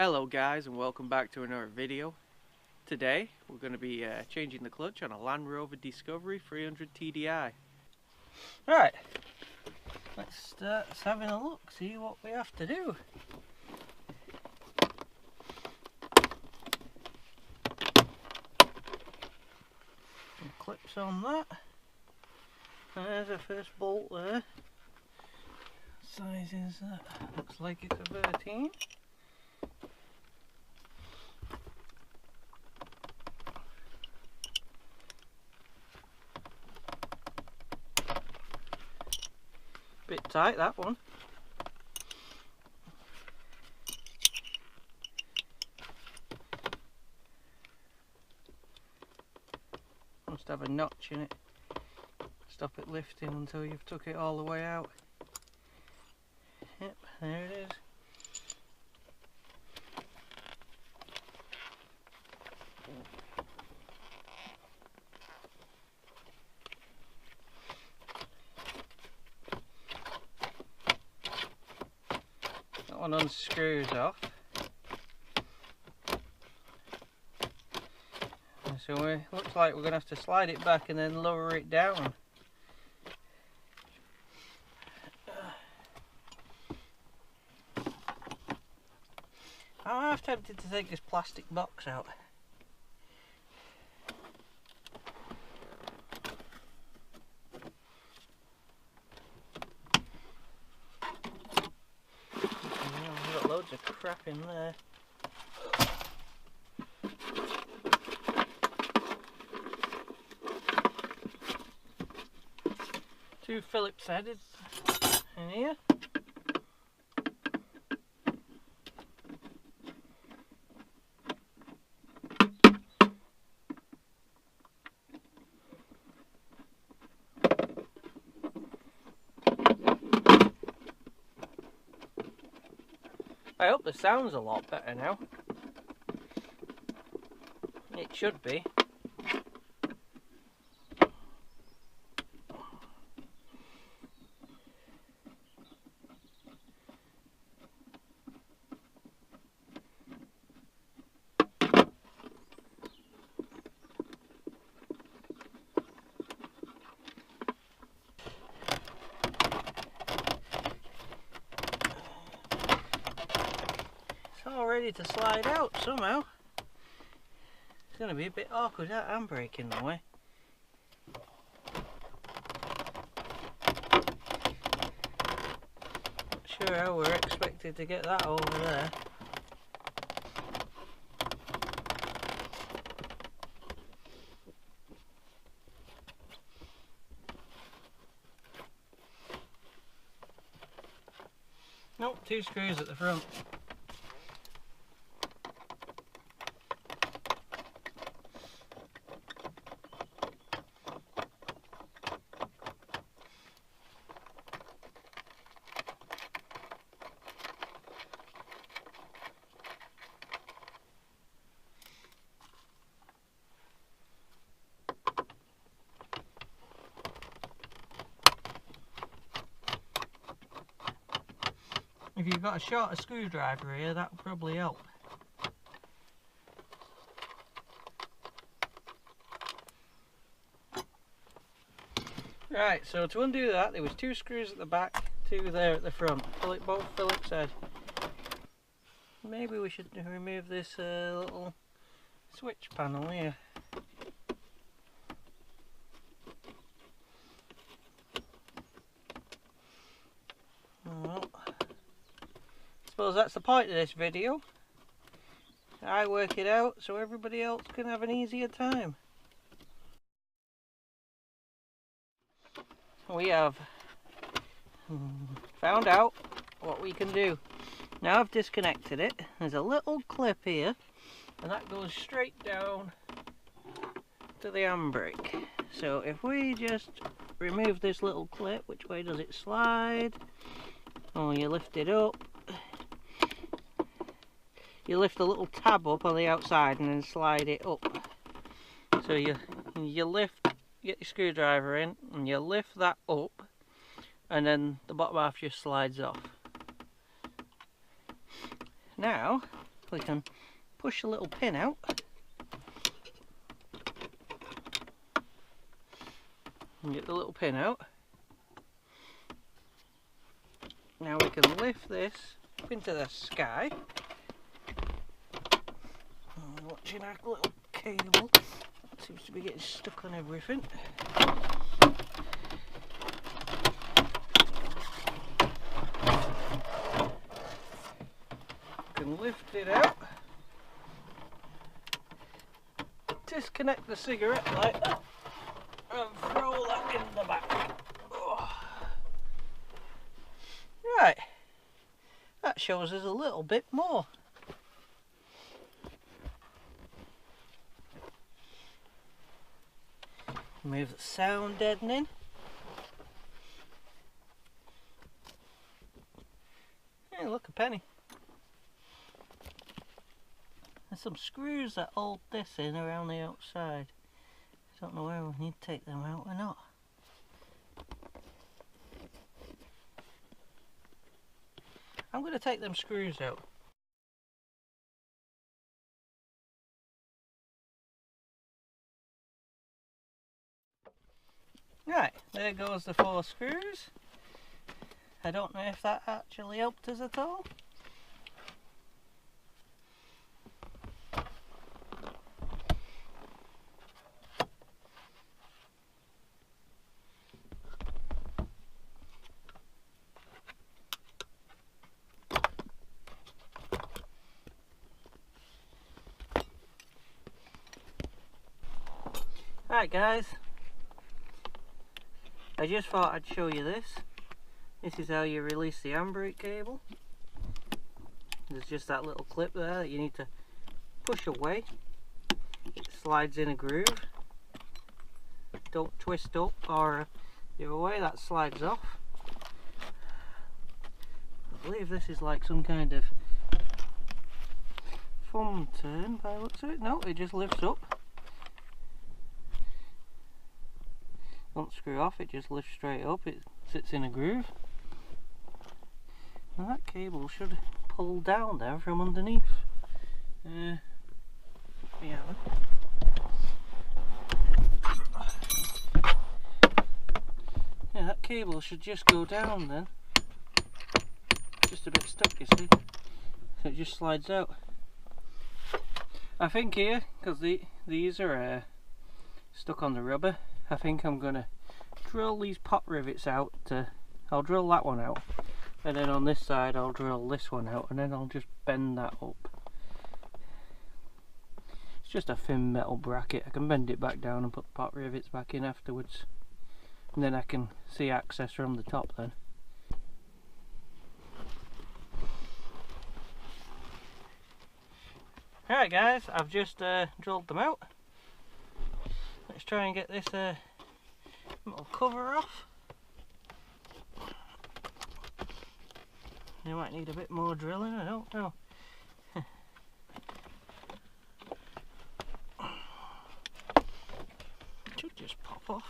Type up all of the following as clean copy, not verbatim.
Hello guys, and welcome back to another video. Today we're going to be changing the clutch on a Land Rover Discovery 300 TDI. Right, let's start having a look, see what we have to do. Some clips on that. There's our first bolt there. What size is that? Looks like it's a 13. Bit tight, that one. Must have a notch in it. Stop it lifting until you've took it all the way out. Yep, there it is. That one unscrews off. So it looks like we're going to have to slide it back and then lower it down. I'm half tempted to take this plastic box out. I've got loads of crap in there. Two Phillips headed in here. I hope the sound's a lot better now. It should be. All ready to slide out somehow. It's going to be a bit awkward, that handbrake in the way. Not sure how we're expected to get that over there. Nope, two screws at the front. If you've got a shorter screwdriver here, that will probably help. Right, so to undo that, there was two screws at the back, two there at the front, both Phillips head. Maybe we should remove this little switch panel here. Well, I suppose that's the point of this video. I work it out so everybody else can have an easier time. We have found out what we can do. Now I've disconnected it. There's a little clip here and that goes straight down to the handbrake. So if we just remove this little clip, which way does it slide? Oh, you lift it up. You lift the little tab up on the outside and then slide it up. So you lift, get your screwdriver in and you lift that up and then the bottom half just slides off. Now we can push a little pin out. And get the little pin out. Now we can lift this up into the sky. Watching our little cable. Seems to be getting stuck on everything. Can lift it out, disconnect the cigarette lighter and throw that in the back. Oh. Right, that shows us a little bit more. Move the sound deadening. Hey, look, a penny. There's some screws that hold this in around the outside. I don't know whether we need to take them out or not. I'm going to take them screws out. Right, there goes the 4 screws. I don't know if that actually helped us at all. Right guys, I just thought I'd show you this. This is how you release the handbrake cable. There's just that little clip there that you need to push away. It slides in a groove. Don't twist up or the other way, that slides off. I believe this is like some kind of thumb turn by the looks of it. No, it just lifts up. Don't screw off, it just lifts straight up, it sits in a groove. And that cable should pull down there from underneath. Yeah, that cable should just go down then. Just a bit stuck, you see. So it just slides out. I think here, because these are stuck on the rubber, I think I'm going to drill these pot rivets out. I'll drill that one out, and then on this side I'll drill this one out, and then I'll just bend that up. It's just a thin metal bracket. I can bend it back down and put the pot rivets back in afterwards, and then I can see access from the top then. Alright guys, I've just drilled them out. Let's try and get this little cover off. You might need a bit more drilling, I don't know. Should just pop off.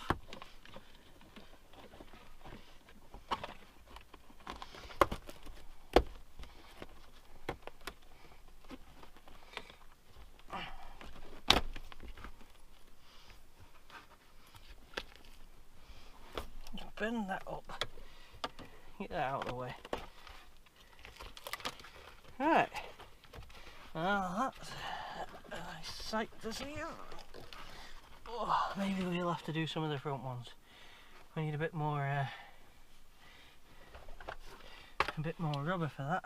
Bend that up, get that out of the way. Right, well that's a nice sight to see. Oh, maybe we'll have to do some of the front ones. We need a bit more rubber for that.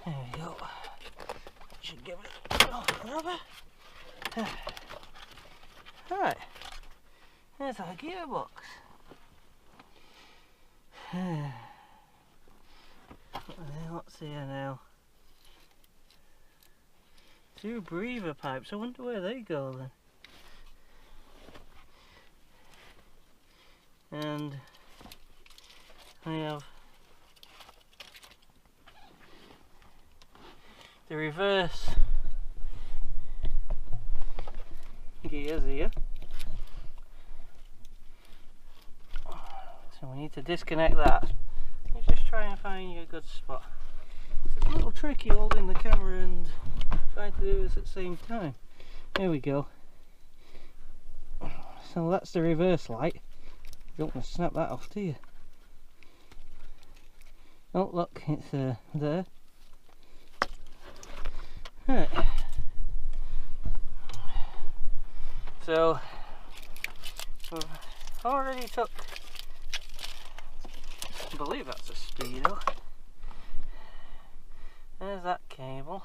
There we go. Should give it enough rubber. Right, there's our gearbox. What's here now? 2 breather pipes. I wonder where they go then. And I have the reverse gears here. So we need to disconnect that. You just try and find you a good spot. It's a little tricky holding the camera and trying to do this at the same time. There we go. So that's the reverse light. You don't want to snap that off, do you? Oh look, it's there. Right. So we've already took, I believe that's a speedo. There's that cable.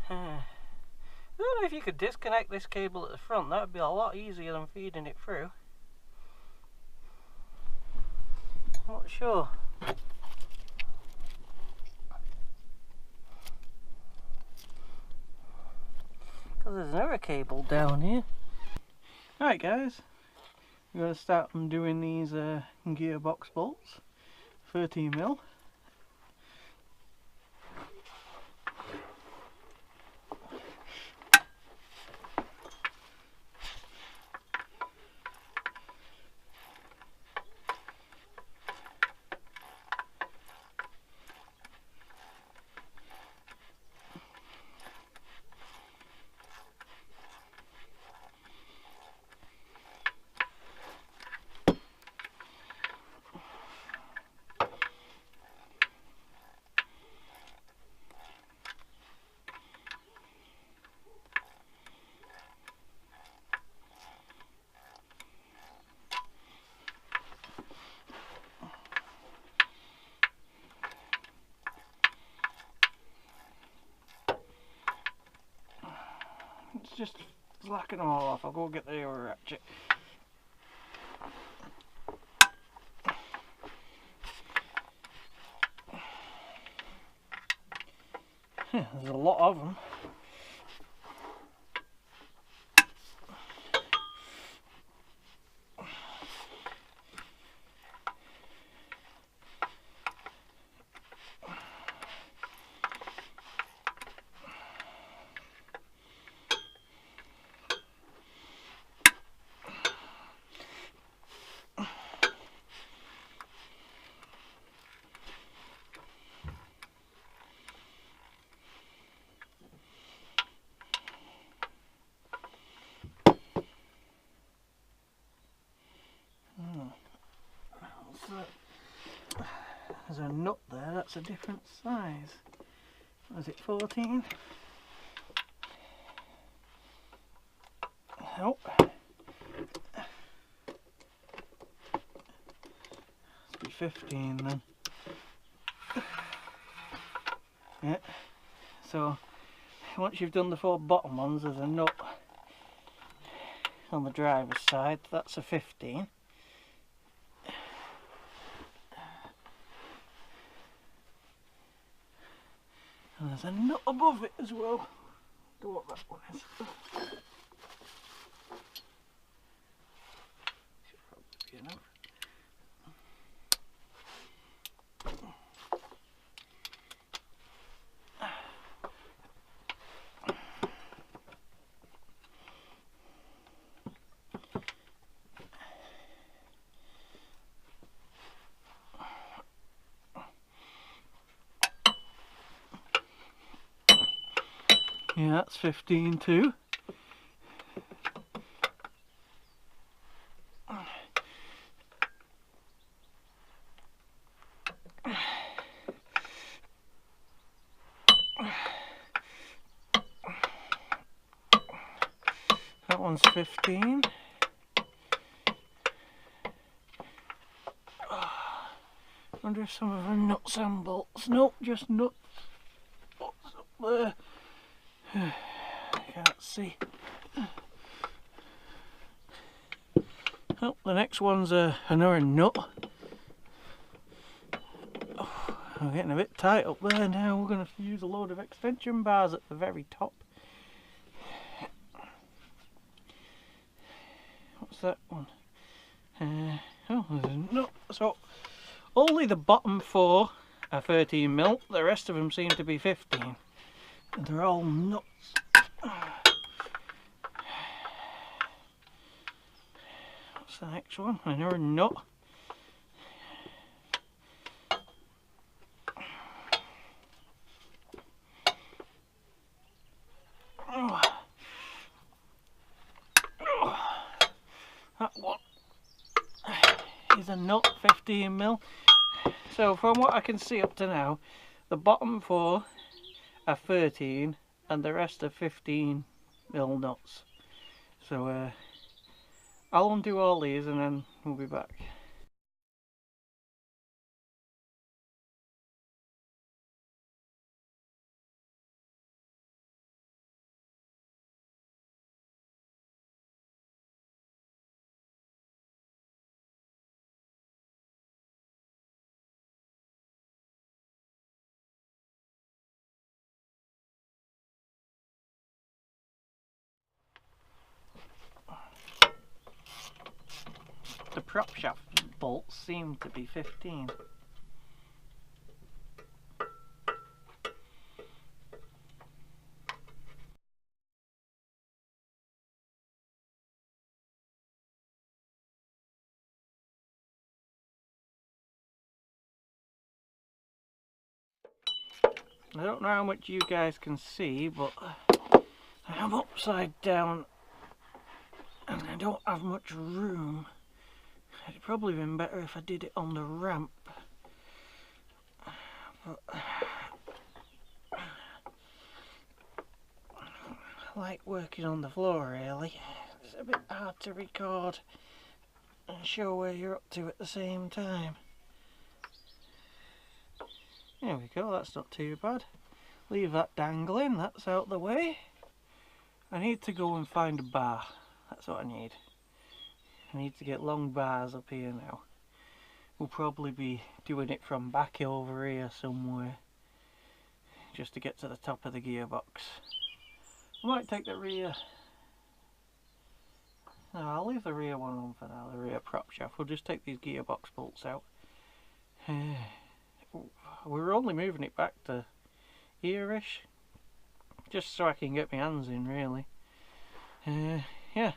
I don't know if you could disconnect this cable at the front. That would be a lot easier than feeding it through. I'm not sure. Because there's another cable down here. Alright guys, we're going to start undoing these gearbox bolts. 13mm. It's just slacking them all off. I'll go get the other ratchet. There's a lot of them. There's a nut there, that's a different size. Was it 14? Nope. Must be 15 then. Yeah. So once you've done the 4 bottom ones, there's a nut on the driver's side. That's a 15. And there's a nut above it as well. I don't know what that one is. Should probably be enough. Yeah, that's 15 too. That one's 15. Wonder if some of them nuts and bolts. Nope, just nuts. What's up there? I can't see. Oh, the next one's another nut. Oh, We're getting a bit tight up there now. We're going to use a load of extension bars at the very top. What's that one? Oh, there's no. So only the bottom 4 are 13mm. The rest of them seem to be 15. And they're all nuts. What's the next one? Another nut. That one is a nut, 15mm. So from what I can see up to now, the bottom 4 are 13 and the rest are 15mm nuts. So I'll undo all these and then we'll be back. The prop shaft bolts seem to be 15. I don't know how much you guys can see, but I'm upside down and I don't have much room. It'd probably been better if I did it on the ramp. But I like working on the floor really. It's a bit hard to record and show where you're up to at the same time. There we go, that's not too bad. Leave that dangling, that's out the way. I need to go and find a bar. That's what I need. I need to get long bars up here now. We'll probably be doing it from back over here somewhere, just to get to the top of the gearbox. I might take the rear. No, I'll leave the rear one on for now, the rear prop shaft. We'll just take these gearbox bolts out. We're only moving it back to here-ish, just so I can get my hands in really. Yeah.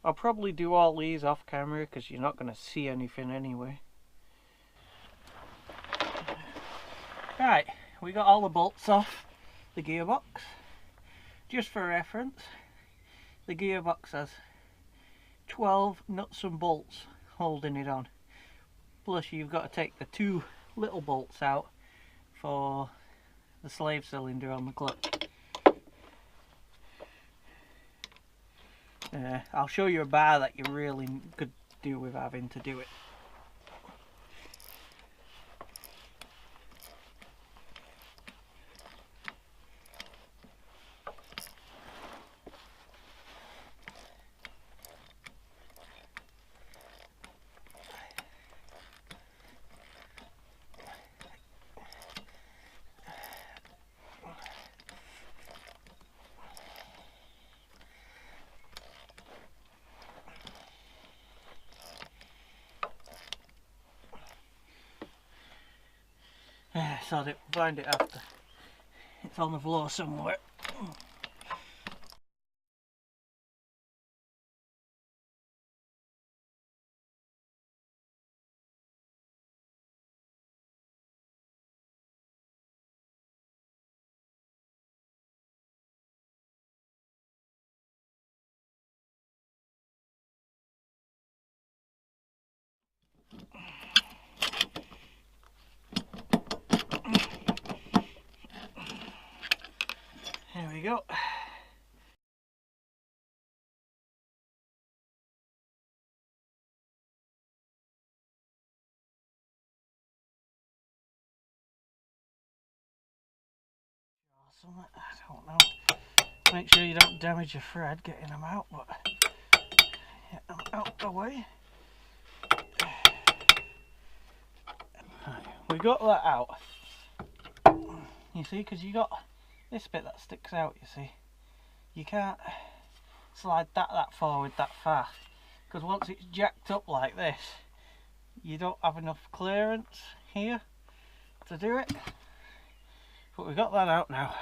I'll probably do all these off camera because you're not going to see anything anyway. Right, we got all the bolts off the gearbox. Just for reference, the gearbox has 12 nuts and bolts holding it on. Plus you've got to take the 2 little bolts out for the slave cylinder on the clutch. I'll show you a bar that you really could do with having to do it. Sod it, we'll find it after. It's on the floor somewhere. There we go. I don't know. Make sure you don't damage your thread getting them out, but get them out the way. Right, we got that out. You see, because you got this bit that sticks out, you see. You can't slide that forward that far, because once it's jacked up like this, you don't have enough clearance here to do it. But we got that out now.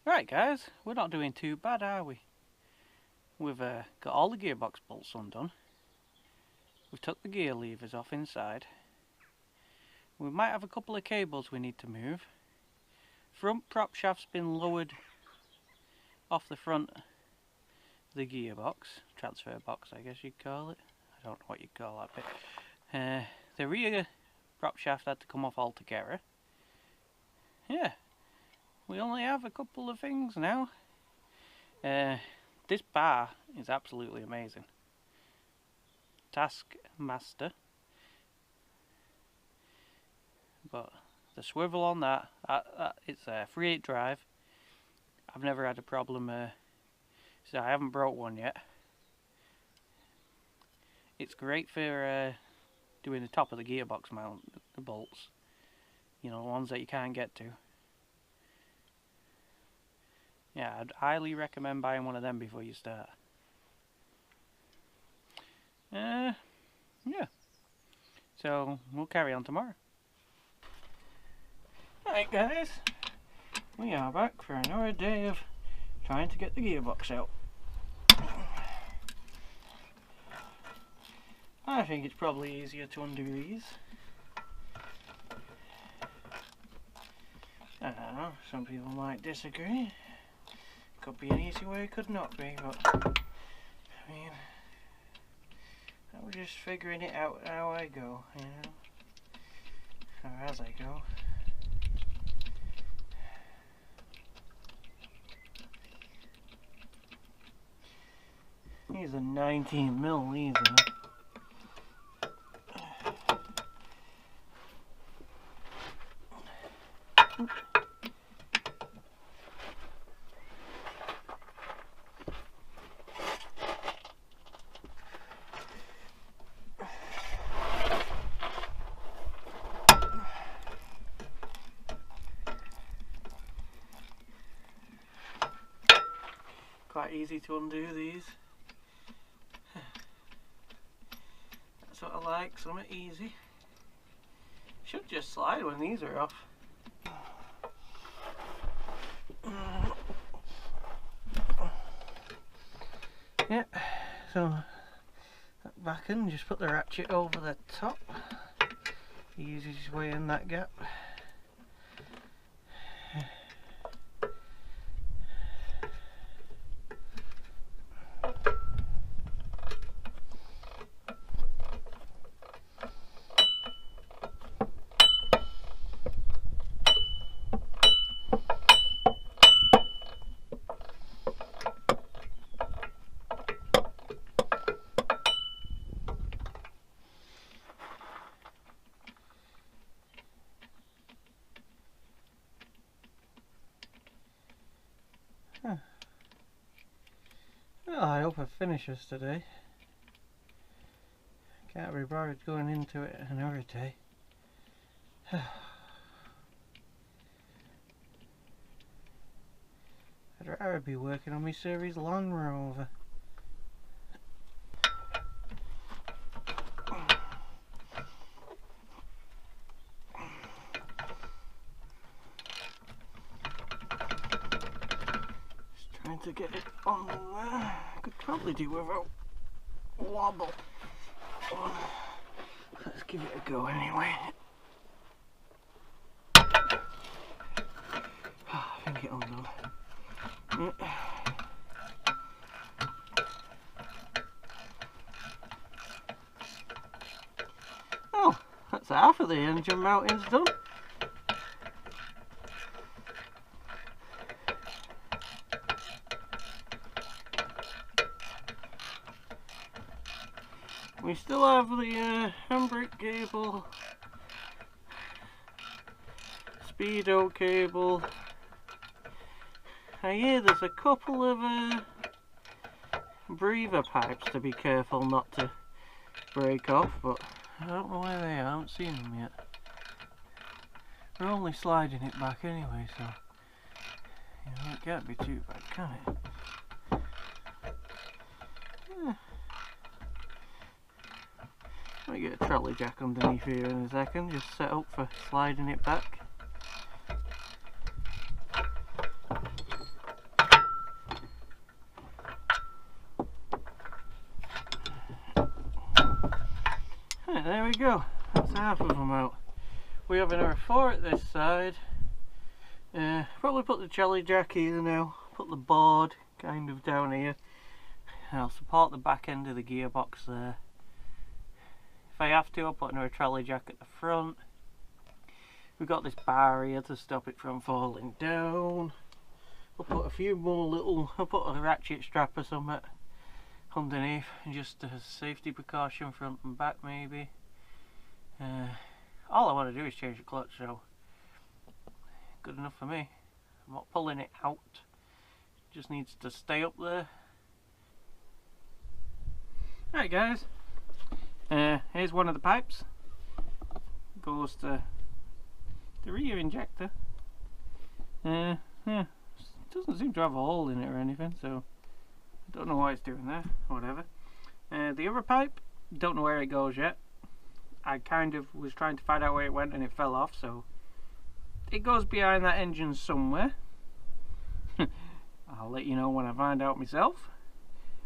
Right guys, we're not doing too bad, are we? We've got all the gearbox bolts undone. We've took the gear levers off inside. We might have a couple of cables we need to move. Front prop shaft's been lowered off the front of the gearbox, transfer box I guess you'd call it. I don't know what you'd call that bit. The rear prop shaft had to come off altogether. Yeah, we only have a couple of things now. This bar is absolutely amazing. Taskmaster, but the swivel on that it's a 3/8 drive. I've never had a problem, so I haven't broke one yet. It's great for doing the top of the gearbox mount, the bolts, you know, the ones that you can't get to. Yeah, I'd highly recommend buying one of them before you start. Yeah. So we'll carry on tomorrow. Right guys, we are back for another day of trying to get the gearbox out. I think it's probably easier to undo these. I don't know, some people might disagree. Could be an easy way, could not be, but I mean, I'm just figuring it out how I go, you know, or as I go. These are 19mm, these are. Quite easy to undo these. That's what I like, something easy. Should just slide when these are off. Yep, so that back end, just put the ratchet over the top. The easiest way in that gap. Well, I hope it finishes today. Can't be bothered going into it another day. I'd rather be working on my series Land Rover. To get it on there, I could probably do without wobble. Let's give it a go anyway. I think it'll go. Oh, that's half of the engine mounting's done. We still have the handbrake cable, speedo cable. I hear there's a couple of breather pipes to be careful not to break off, but I don't know where they are. I haven't seen them yet. we're only sliding it back anyway, so you know, it can't be too bad, can it? Yeah. Might get a trolley jack underneath here in a second, just set up for sliding it back. Right, there we go, that's half of them out. We have another 4 at this side. Probably put the trolley jack here now, put the board kind of down here, and I'll support the back end of the gearbox there. If I have to, I'll put another trolley jack at the front. We've got this bar here to stop it from falling down. I'll put a few more I'll put a ratchet strap or something underneath, just as safety precaution, front and back maybe. All I want to do is change the clutch, so good enough for me. I'm not pulling it out, it just needs to stay up there. Alright guys, here's one of the pipes. Goes to the rear injector. Yeah, it doesn't seem to have a hole in it or anything, so I don't know why it's doing that, whatever. The other pipe, don't know where it goes yet. I kind of was trying to find out where it went and it fell off, so it goes behind that engine somewhere. I'll let you know when I find out myself.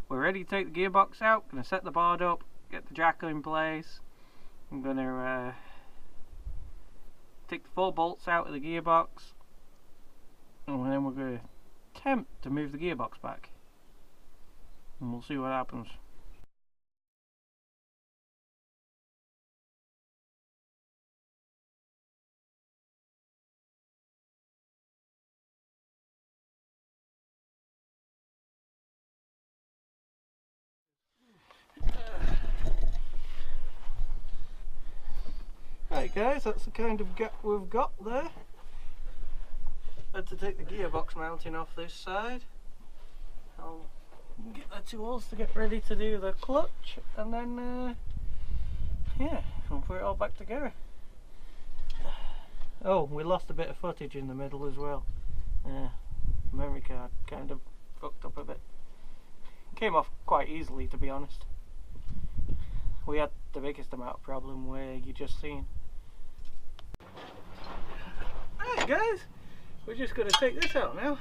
We're ready to take the gearbox out, gonna set the board up, get the jack in place. I'm gonna take the 4 bolts out of the gearbox, and then we're gonna attempt to move the gearbox back, and we'll see what happens. Right guys, that's the kind of gap we've got there. Had to take the gearbox mounting off this side. I'll get the tools to get ready to do the clutch, and then yeah, we'll put it all back together. Oh, we lost a bit of footage in the middle as well. Memory card kind of fucked up a bit. Came off quite easily, to be honest. We had the biggest amount of problem where you just seen. Alright guys, we're just going to take this out now.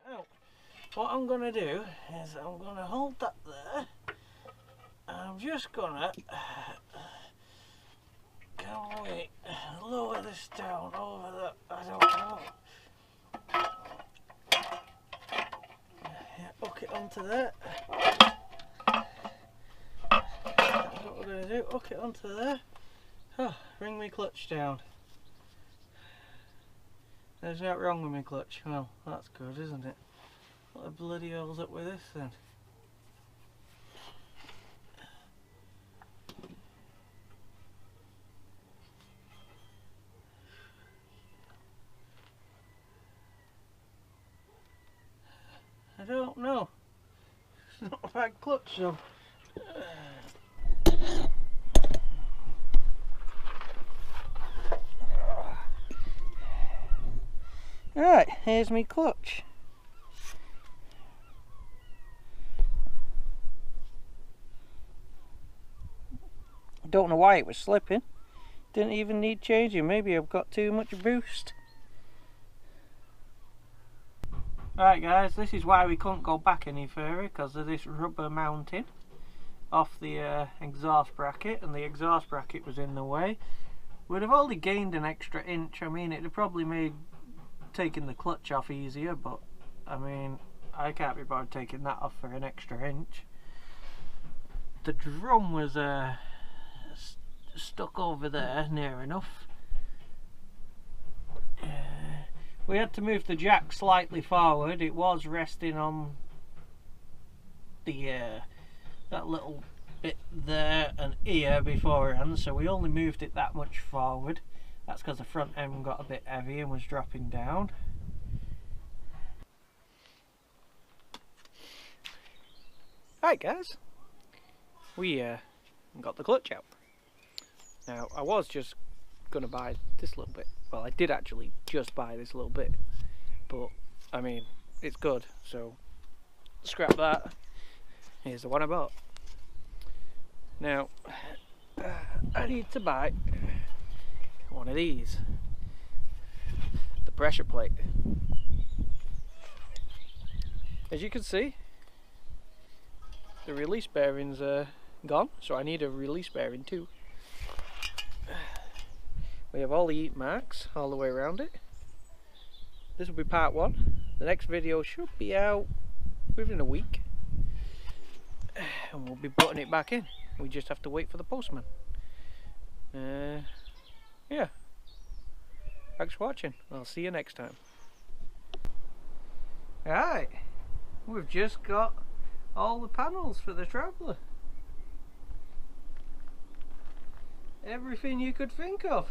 Now, what I'm going to do is I'm going to hold that there, and I'm just going to can we lower this down over the, I don't know, yeah, hook it onto there. That's what we're going to do, hook it onto there. Oh, bring my clutch down. There's nothing wrong with my clutch. Well, that's good, isn't it? What the bloody hell's up with this then? don't know. It's not a bad clutch, so. Right, here's my clutch. Don't know why it was slipping. Didn't even need changing. Maybe I've got too much boost. Right guys, this is why we couldn't go back any further, because of this rubber mounting off the exhaust bracket, and the exhaust bracket was in the way. We'd have only gained an extra inch. I mean, it'd have probably made taking the clutch off easier, but I mean, I can't be bothered taking that off for an extra inch. The drum was stuck over there near enough. We had to move the jack slightly forward. It was resting on the that little bit there and here beforehand, so we only moved it that much forward. That's because the front end got a bit heavy and was dropping down. Right guys, we got the clutch out. Now I was just going to buy this little bit. Well, I did actually just buy this little bit, but I mean, it's good, so scrap that. Here's the one I bought. Now I need to buy one of these, the pressure plate. As you can see, the release bearings are gone, so I need a release bearing too. We have all the heat marks all the way around it. This will be part one. The next video should be out within a week, and we'll be putting it back in. We just have to wait for the postman. Yeah. Thanks for watching. I'll see you next time. Alright, we've just got all the panels for the Traveller. Everything you could think of.